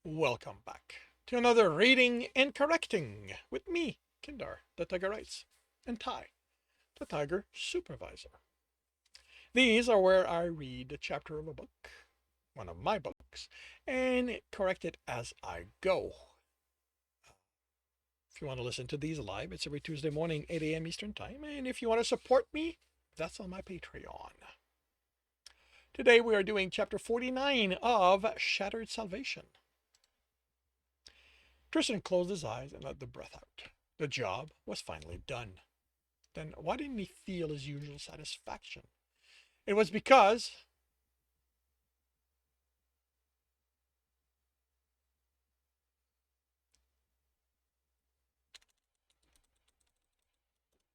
Welcome back to another reading and correcting with me, Kindar, the Tiger Writes, and Ty, the Tiger Supervisor. These are where I read a chapter of a book, one of my books, and correct it as I go. If you want to listen to these live, it's every Tuesday morning, 8 a.m. Eastern Time, and if you want to support me, that's on my Patreon. Today we are doing chapter 49 of Shattered Salvation. Tristan closed his eyes and let the breath out. The job was finally done. Then why didn't he feel his usual satisfaction? It was because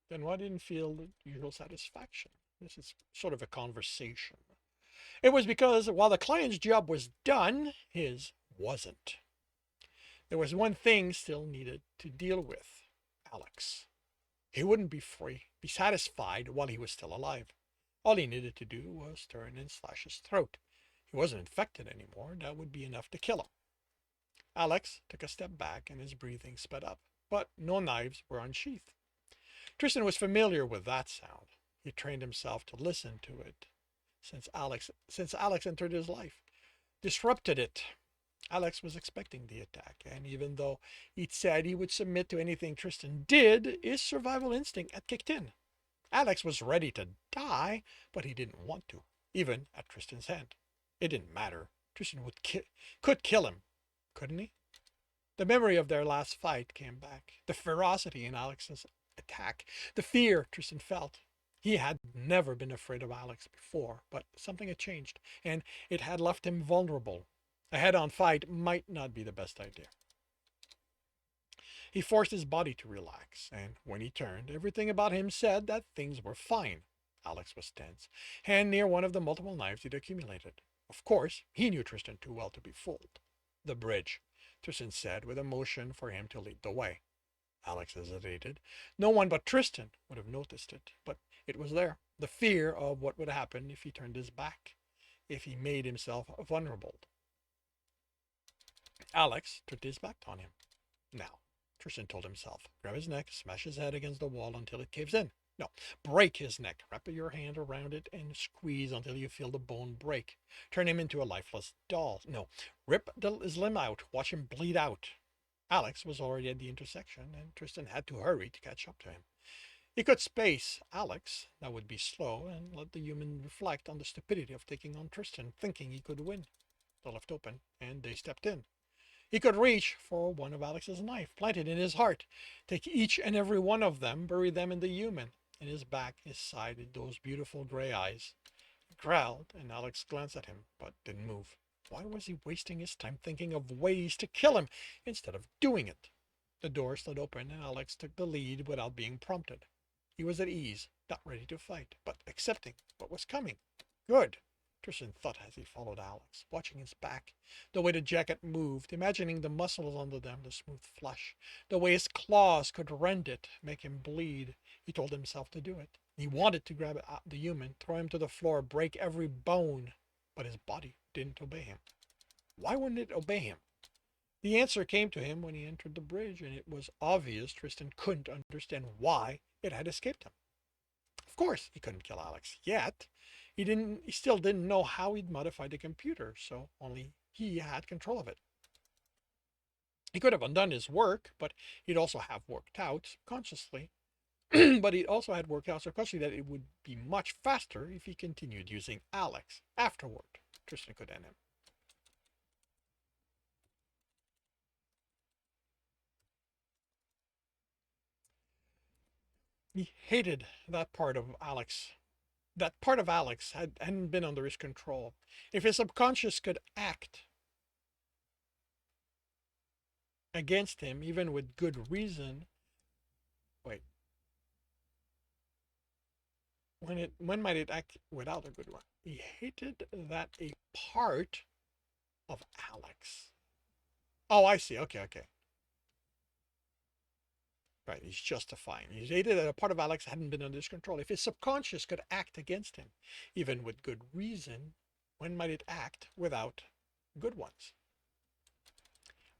then why didn't he feel the usual satisfaction? This is sort of a conversation. It was because while the client's job was done, his wasn't. There was one thing still needed to deal with: Alex. He wouldn't be satisfied while he was still alive. All he needed to do was turn and slash his throat. He wasn't infected anymore. That would be enough to kill him. Alex took a step back and his breathing sped up, but no knives were unsheathed. Tristan was familiar with that sound. He trained himself to listen to it since Alex entered his life, disrupted it. Alex was expecting the attack, and even though he'd said he would submit to anything Tristan did, his survival instinct had kicked in. Alex was ready to die, but he didn't want to, even at Tristan's hand. It didn't matter. Tristan could kill him, couldn't he? The memory of their last fight came back. The ferocity in Alex's attack, the fear Tristan felt. He had never been afraid of Alex before, but something had changed, and it had left him vulnerable. A head-on fight might not be the best idea. He forced his body to relax, and when he turned, everything about him said that things were fine. Alex was tense, hand near one of the multiple knives he'd accumulated. Of course, he knew Tristan too well to be fooled. The bridge, Tristan said, with a motion for him to lead the way. Alex hesitated. No one but Tristan would have noticed it, but it was there. The fear of what would happen if he turned his back, if he made himself vulnerable. Alex turned his back on him. Now, Tristan told himself, grab his neck, smash his head against the wall until it caves in. No, break his neck. Wrap your hand around it and squeeze until you feel the bone break. Turn him into a lifeless doll. No, rip his limb out. Watch him bleed out. Alex was already at the intersection, and Tristan had to hurry to catch up to him. He could space Alex, that would be slow, and let the human reflect on the stupidity of taking on Tristan, thinking he could win. The left open, and they stepped in. He could reach for one of Alex's knife, plant it in his heart, take each and every one of them, bury them in the human, in his back, his side, in those beautiful gray eyes. He growled, and Alex glanced at him, but didn't move. Why was he wasting his time thinking of ways to kill him instead of doing it? The door slid open, and Alex took the lead without being prompted. He was at ease, not ready to fight, but accepting what was coming. Good. Tristan thought as he followed Alex, watching his back, the way the jacket moved, imagining the muscles under them, the smooth flesh, the way his claws could rend it, make him bleed. He told himself to do it. He wanted to grab the human, throw him to the floor, break every bone, but his body didn't obey him. Why wouldn't it obey him? The answer came to him when he entered the bridge, and it was obvious Tristan couldn't understand why it had escaped him. Of course, he couldn't kill Alex yet. He still didn't know how he'd modified the computer, so only he had control of it. He could have undone his work, but he'd also have worked out subconsciously. But he also had worked out subconsciously that it would be much faster if he continued using Alex afterward. Tristan could end him. He hated that part of Alex. That part of Alex hadn't been under his control. If his subconscious could act against him, even with good reason, wait, when might it act without a good one? He hated that a part of Alex. Oh, I see. Okay, okay. Right, he's justifying. He hated that a part of Alex hadn't been under his control. If his subconscious could act against him, even with good reason, when might it act without good ones?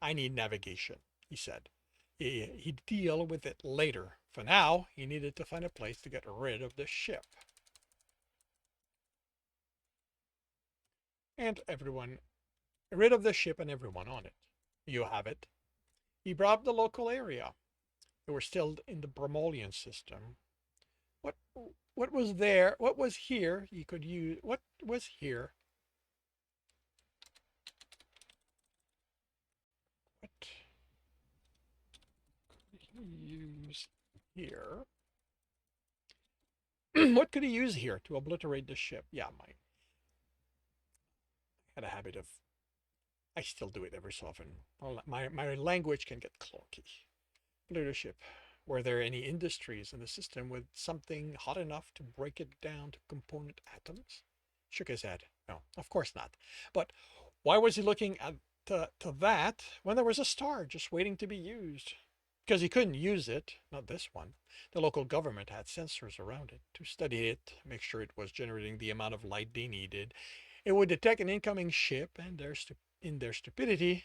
I need navigation, he said. He'd deal with it later. For now, he needed to find a place to get rid of the ship. And everyone, rid of the ship and everyone on it. You have it. He brought the local area. They were still in the Bromolian system. What what was there? What was here? You could use. What was here? What could he use here? What could he use here to obliterate the ship? Yeah, I had a habit of. I still do it every so often. My language can get clunky. Leadership. Were there any industries in the system with something hot enough to break it down to component atoms? Shook his head. No, of course not. But why was he looking at to that when there was a star just waiting to be used? Because he couldn't use it, not this one. The local government had sensors around it to study it, make sure it was generating the amount of light they needed. It would detect an incoming ship, and in their stupidity,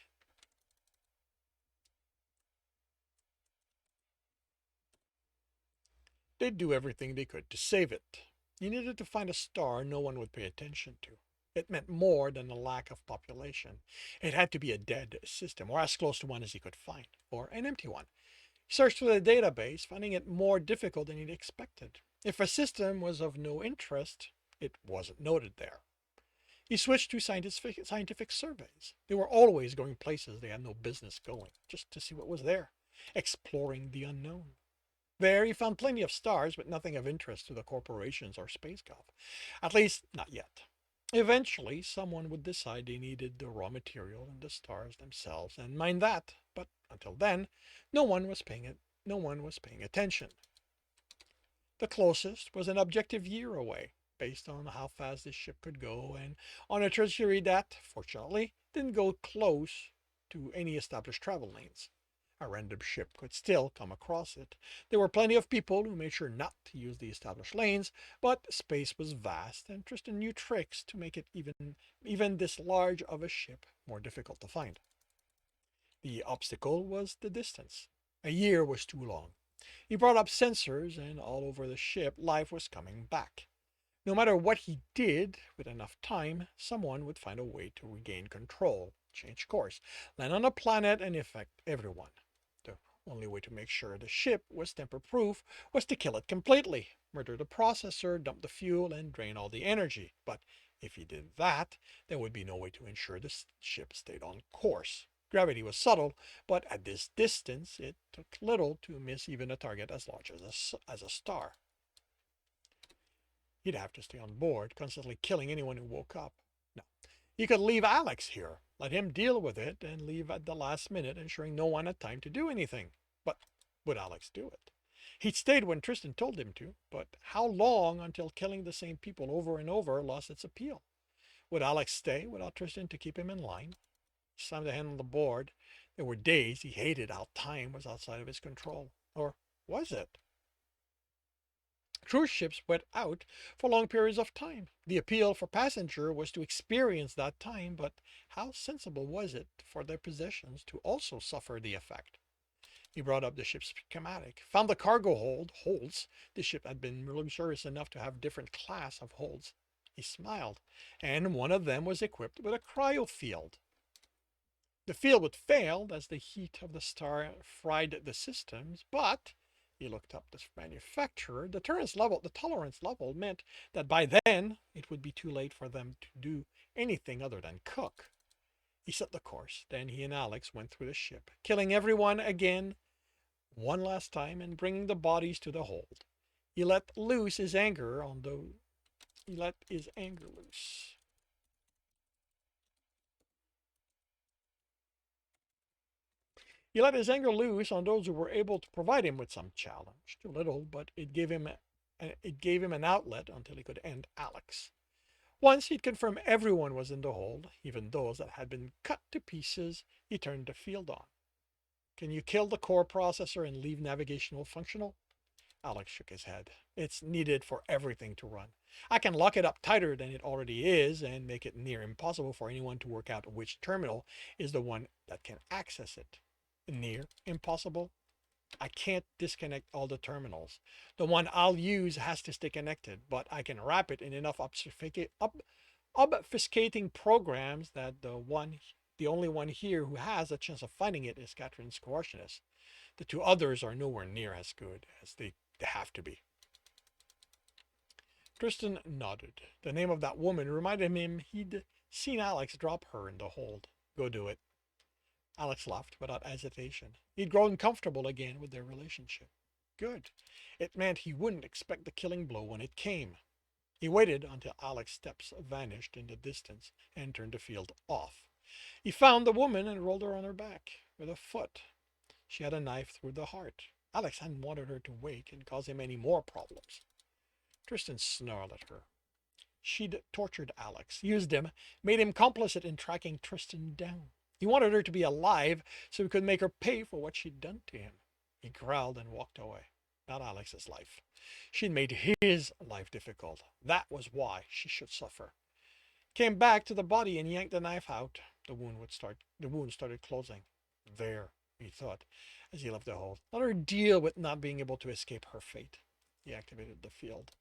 they'd do everything they could to save it. You needed to find a star no one would pay attention to. It meant more than a lack of population. It had to be a dead system, or as close to one as he could find, or an empty one. He searched through the database, finding it more difficult than he'd expected. If a system was of no interest, it wasn't noted there. He switched to scientific surveys. They were always going places they had no business going, just to see what was there, exploring the unknown. There he found plenty of stars, but nothing of interest to the corporations or SpaceGov. At least, not yet. Eventually, someone would decide they needed the raw material and the stars themselves and mine that, but until then, no one was paying attention. The closest was an objective year away, based on how fast this ship could go, and on a trajectory that, fortunately, didn't go close to any established travel lanes. A random ship could still come across it. There were plenty of people who made sure not to use the established lanes, but space was vast, and Tristan knew tricks to make it even this large of a ship more difficult to find. The obstacle was the distance. A year was too long. He brought up sensors, and all over the ship life was coming back. No matter what he did, with enough time, someone would find a way to regain control, change course, land on a planet, and affect everyone. The only way to make sure the ship was tamper-proof was to kill it completely, murder the processor, dump the fuel, and drain all the energy. But if he did that, there would be no way to ensure the ship stayed on course. Gravity was subtle, but at this distance, it took little to miss even a target as large as a star. He'd have to stay on board, constantly killing anyone who woke up. No. He could leave Alex here, let him deal with it, and leave at the last minute, ensuring no one had time to do anything. But would Alex do it? He'd stayed when Tristan told him to, but how long until killing the same people over and over lost its appeal? Would Alex stay without Tristan to keep him in line? He slammed the hand on the board. There were days he hated how time was outside of his control. Or was it? Cruise ships went out for long periods of time. The appeal for passenger was to experience that time, but how sensible was it for their possessions to also suffer the effect? He brought up the ship's schematic, found the cargo holds. The ship had been luxurious enough to have different class of holds. He smiled, and one of them was equipped with a cryo field. The field would fail as the heat of the star fried the systems, but he looked up the manufacturer. The tolerance level meant that by then it would be too late for them to do anything other than cook. He set the course. Then he and Alex went through the ship, killing everyone again one last time and bringing the bodies to the hold. He let his anger loose. He let his anger loose on those who were able to provide him with some challenge. Too little, but it gave him an outlet until he could end Alex. Once he'd confirmed everyone was in the hold, even those that had been cut to pieces, he turned the field on. Can you kill the core processor and leave navigational functional? Alex shook his head. It's needed for everything to run. I can lock it up tighter than it already is and make it near impossible for anyone to work out which terminal is the one that can access it. Near impossible? I can't disconnect all the terminals. The one I'll use has to stay connected, but I can wrap it in enough obfuscating programs that the only one here who has a chance of finding it is Catherine's coordinates. The two others are nowhere near as good as they have to be. Tristan nodded. The name of that woman reminded him he'd seen Alex drop her in the hold. Go do it. Alex laughed without hesitation. He'd grown comfortable again with their relationship. Good. It meant he wouldn't expect the killing blow when it came. He waited until Alex's steps vanished in the distance and turned the field off. He found the woman and rolled her on her back with a foot. She had a knife through the heart. Alex hadn't wanted her to wake and cause him any more problems. Tristan snarled at her. She'd tortured Alex, used him, made him complicit in tracking Tristan down. He wanted her to be alive so he could make her pay for what she'd done to him. He growled and walked away. Not Alex's life. She'd made his life difficult. That was why she should suffer. Came back to the body and yanked the knife out. The wound started closing. There, he thought, as he left the hold. Let her deal with not being able to escape her fate. He activated the field.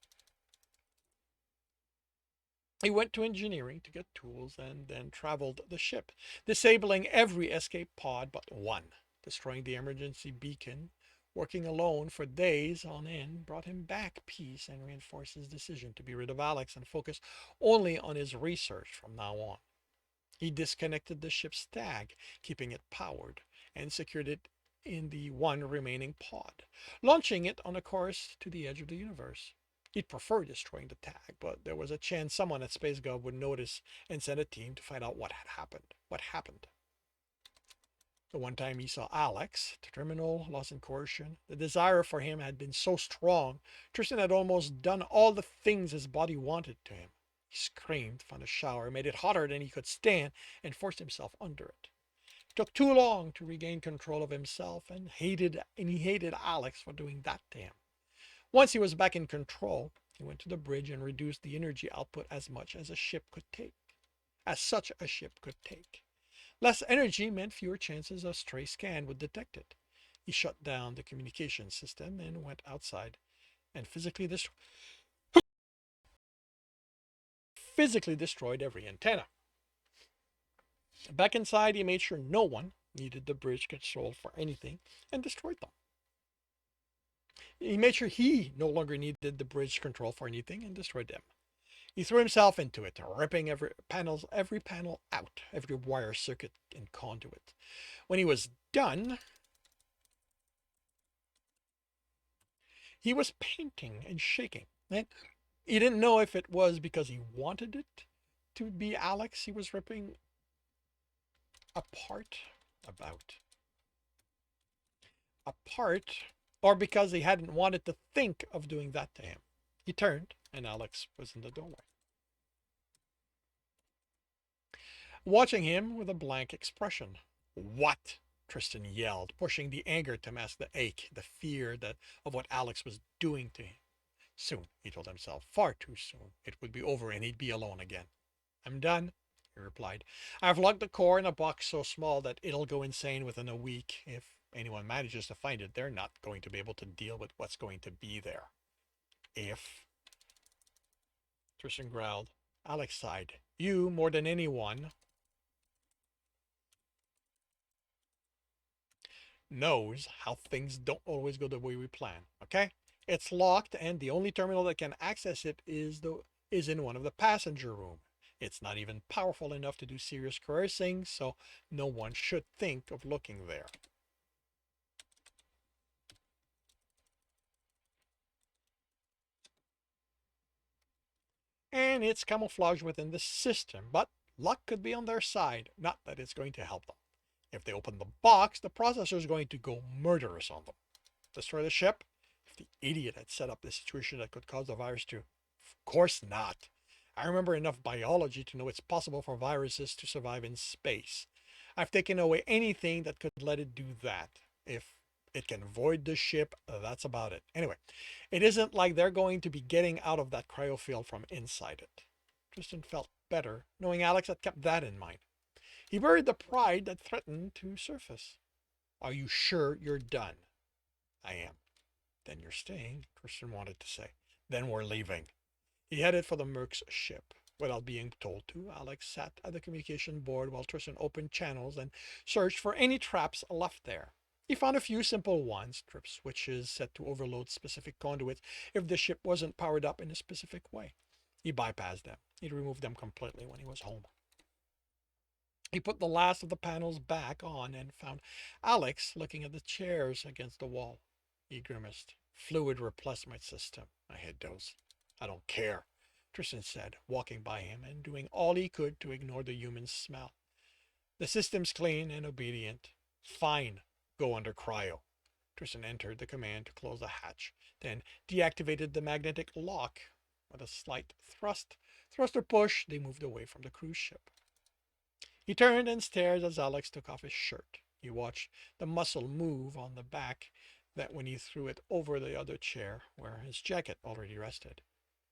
He went to engineering to get tools and then traveled the ship, disabling every escape pod but one. Destroying the emergency beacon, working alone for days on end, brought him back peace and reinforced his decision to be rid of Alex and focus only on his research from now on. He disconnected the ship's tag, keeping it powered, and secured it in the one remaining pod, launching it on a course to the edge of the universe. He'd prefer destroying the tag, but there was a chance someone at SpaceGov would notice and send a team to find out what had happened. The one time he saw Alex, the terminal, lost in coercion, the desire for him had been so strong, Tristan had almost done all the things his body wanted to him. He screamed, found a shower, made it hotter than he could stand, and forced himself under it. It took too long to regain control of himself, and he hated Alex for doing that to him. Once he was back in control, he went to the bridge and reduced the energy output as much as such a ship could take. Less energy meant fewer chances a stray scan would detect it. He shut down the communication system and went outside and physically destroyed every antenna. Back inside, he made sure no one needed the bridge control for anything and destroyed them. He made sure he no longer needed the bridge control for anything and destroyed them. He threw himself into it, ripping every panel out, every wire circuit and conduit. When he was done, he was painting and shaking. And he didn't know if it was because he wanted it to be Alex he was ripping apart, or because he hadn't wanted to think of doing that to him. He turned, and Alex was in the doorway, watching him with a blank expression. What? Tristan yelled, pushing the anger to mask the ache, the fear of what Alex was doing to him. Soon, he told himself, far too soon, it would be over and he'd be alone again. I'm done, he replied. I've locked the core in a box so small that it'll go insane within a week. If anyone manages to find it, they're not going to be able to deal with what's going to be there. Tristan growled. Alex sighed. You, more than anyone, knows how things don't always go the way we plan, okay? It's locked, and the only terminal that can access it is in one of the passenger room. It's not even powerful enough to do serious coercing, so no one should think of looking there. And it's camouflaged within the system, but luck could be on their side, not that it's going to help them. If they open the box, the processor is going to go murderous on them. Destroy the ship? If the idiot had set up the situation that could cause the virus to. Of course not. I remember enough biology to know it's possible for viruses to survive in space. I've taken away anything that could let it do that. If It can void the ship. That's about it. Anyway, it isn't like they're going to be getting out of that cryofield from inside it. Tristan felt better knowing Alex had kept that in mind. He buried the pride that threatened to surface. Are you sure you're done? I am. Then you're staying, Tristan wanted to say. Then we're leaving. He headed for the Merc's ship. Without being told to, Alex sat at the communication board while Tristan opened channels and searched for any traps left there. He found a few simple ones, trip switches set to overload specific conduits if the ship wasn't powered up in a specific way. He bypassed them. He removed them completely when he was home. He put the last of the panels back on and found Alex looking at the chairs against the wall. He grimaced. Fluid replacement system. I hate those. I don't care, Tristan said, walking by him and doing all he could to ignore the human smell. The system's clean and obedient. Fine. Go under cryo. Tristan entered the command to close the hatch, then deactivated the magnetic lock. With a slight thruster push, they moved away from the cruise ship. He turned and stared as Alex took off his shirt. He watched the muscle move on the back that when he threw it over the other chair where his jacket already rested.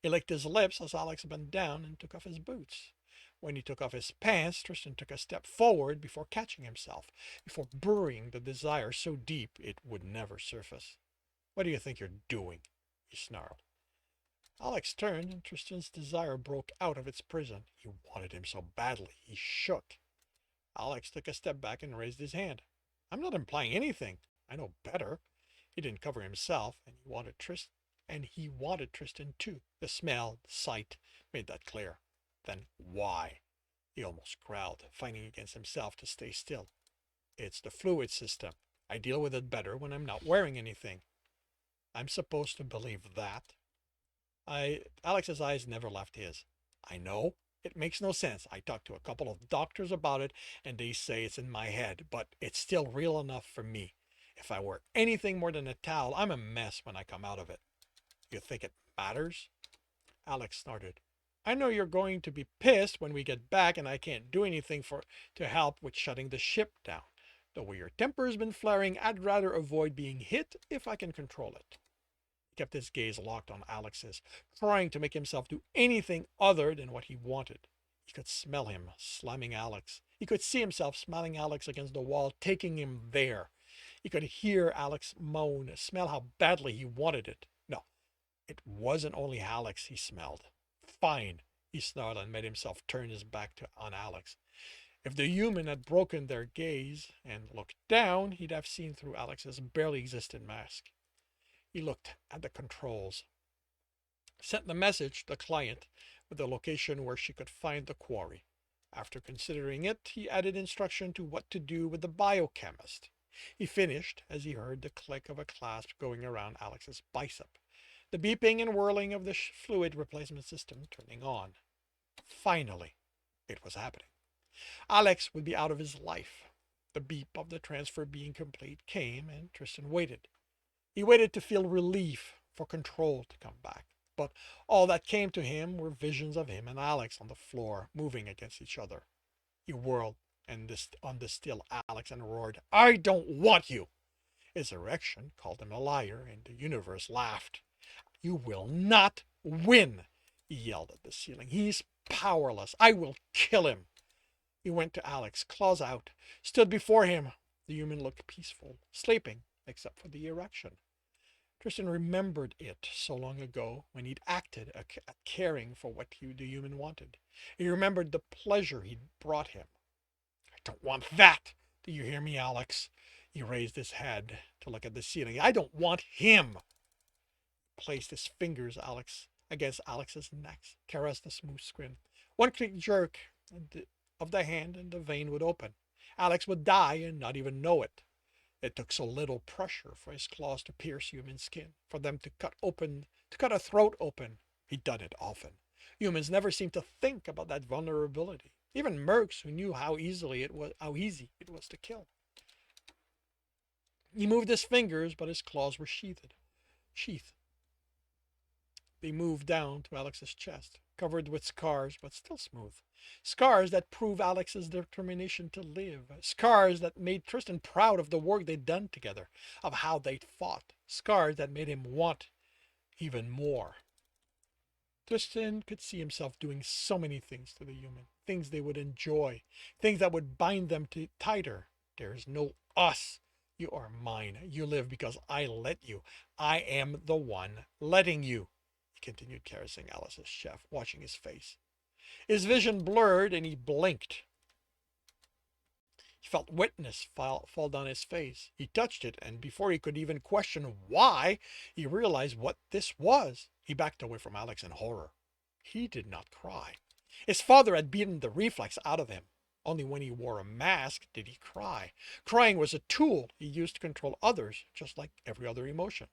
He licked his lips as Alex bent down and took off his boots. When he took off his pants, Tristan took a step forward before catching himself, before burying the desire so deep it would never surface. What do you think you're doing? He snarled. Alex turned and Tristan's desire broke out of its prison. He wanted him so badly. He shook. Alex took a step back and raised his hand. I'm not implying anything. I know better. He didn't cover himself, and he wanted Tristan too. The smell, the sight, made that clear. Then why? He almost growled, fighting against himself to stay still. It's the fluid system. I deal with it better when I'm not wearing anything. I'm supposed to believe that? Alex's eyes never left his. I know. It makes no sense. I talked to a couple of doctors about it, and they say it's in my head, but it's still real enough for me. If I wear anything more than a towel, I'm a mess when I come out of it. You think it matters? Alex snorted. I know you're going to be pissed when we get back and I can't do anything to help with shutting the ship down. The way your temper's been flaring, I'd rather avoid being hit if I can control it. He kept his gaze locked on Alex's, trying to make himself do anything other than what he wanted. He could smell him slamming Alex. He could see himself smelling Alex against the wall, taking him there. He could hear Alex moan, smell how badly he wanted it. No, it wasn't only Alex he smelled. Fine, he snarled and made himself turn his back on Alex. If the human had broken their gaze and looked down, he'd have seen through Alex's barely existent mask. He looked at the controls, sent the message to the client with the location where she could find the quarry. After considering it, he added instruction to what to do with the biochemist. He finished as he heard the click of a clasp going around Alex's bicep, the beeping and whirling of the fluid replacement system turning on. Finally, it was happening. Alex would be out of his life. The beep of the transfer being complete came, and Tristan waited. He waited to feel relief, for control to come back. But all that came to him were visions of him and Alex on the floor, moving against each other. He whirled on the still Alex and roared, I don't want you! His erection called him a liar, and the universe laughed. You will not win, he yelled at the ceiling. He's powerless. I will kill him. He went to Alex, claws out, stood before him. The human looked peaceful, sleeping, except for the erection. Tristan remembered it so long ago when he'd acted at caring for what the human wanted. He remembered the pleasure he'd brought him. I don't want that. Do you hear me, Alex? He raised his head to look at the ceiling. I don't want him. He placed his fingers against Alex's neck, caressed the smooth skin. One quick jerk of the hand and the vein would open. Alex would die and not even know it. It took so little pressure for his claws to pierce human skin, for them to cut a throat open. He'd done it often. Humans never seemed to think about that vulnerability. Even mercs who knew how easy it was to kill. He moved his fingers, but his claws were sheathed. They moved down to Alex's chest. covered with scars, but still smooth. Scars that prove Alex's determination to live. Scars that made Tristan proud of the work they'd done together, of how they'd fought. Scars that made him want even more. Tristan could see himself doing so many things to the human, things they would enjoy, things that would bind them tighter. There's no us. You are mine. You live because I let you. I am the one letting you. He continued caressing Alice's chest, watching his face. His vision blurred and he blinked. He felt wetness fall down his face. He touched it, and before he could even question why, he realized what this was. He backed away from Alex in horror. He did not cry. His father had beaten the reflex out of him. Only when he wore a mask did he cry. Crying was a tool he used to control others, just like every other emotion.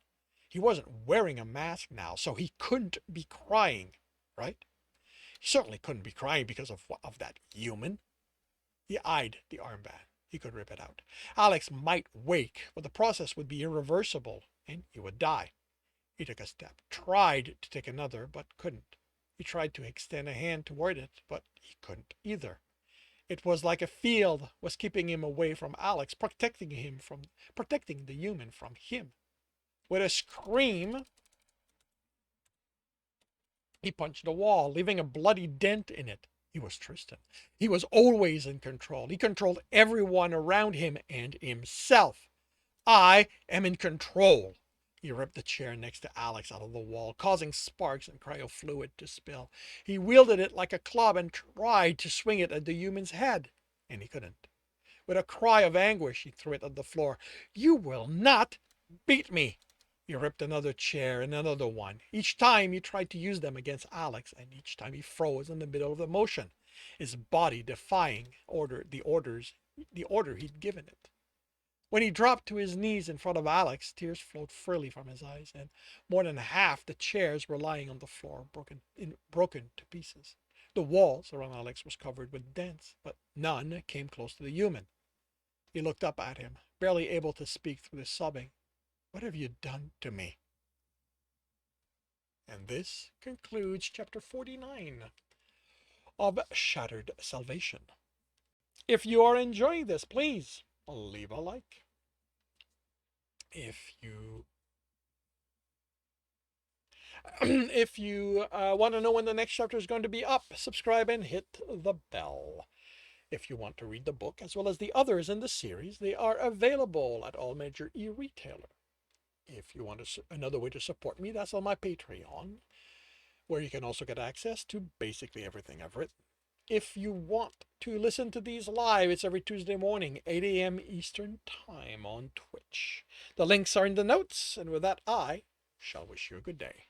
He wasn't wearing a mask now, so he couldn't be crying, right? He certainly couldn't be crying because of that human. He eyed the armband. He could rip it out. Alex might wake, but the process would be irreversible, and he would die. He took a step, tried to take another, but couldn't. He tried to extend a hand toward it, but he couldn't either. It was like a field was keeping him away from Alex, protecting the human from him. With a scream, he punched the wall, leaving a bloody dent in it. He was Tristan. He was always in control. He controlled everyone around him and himself. I am in control. He ripped the chair next to Alex out of the wall, causing sparks and cryofluid to spill. He wielded it like a club and tried to swing it at the human's head, and he couldn't. With a cry of anguish, he threw it at the floor. You will not beat me. He ripped another chair and another one. Each time he tried to use them against Alex, and each time he froze in the middle of the motion, his body defying the order he'd given it. When he dropped to his knees in front of Alex, tears flowed freely from his eyes, and more than half the chairs were lying on the floor, broken to pieces. The walls around Alex was covered with dents, but none came close to the human. He looked up at him, barely able to speak through the sobbing. What have you done to me? And this concludes chapter 49 of Shattered Salvation. If you are enjoying this, please leave a like. If you want to know when the next chapter is going to be up, subscribe and hit the bell. If you want to read the book as well as the others in the series, they are available at all major e-retailers. If you want another way to support me, that's on my Patreon, where you can also get access to basically everything I've written. If you want to listen to these live, it's every Tuesday morning, 8 a.m. Eastern Time on Twitch. The links are in the notes, and with that, I shall wish you a good day.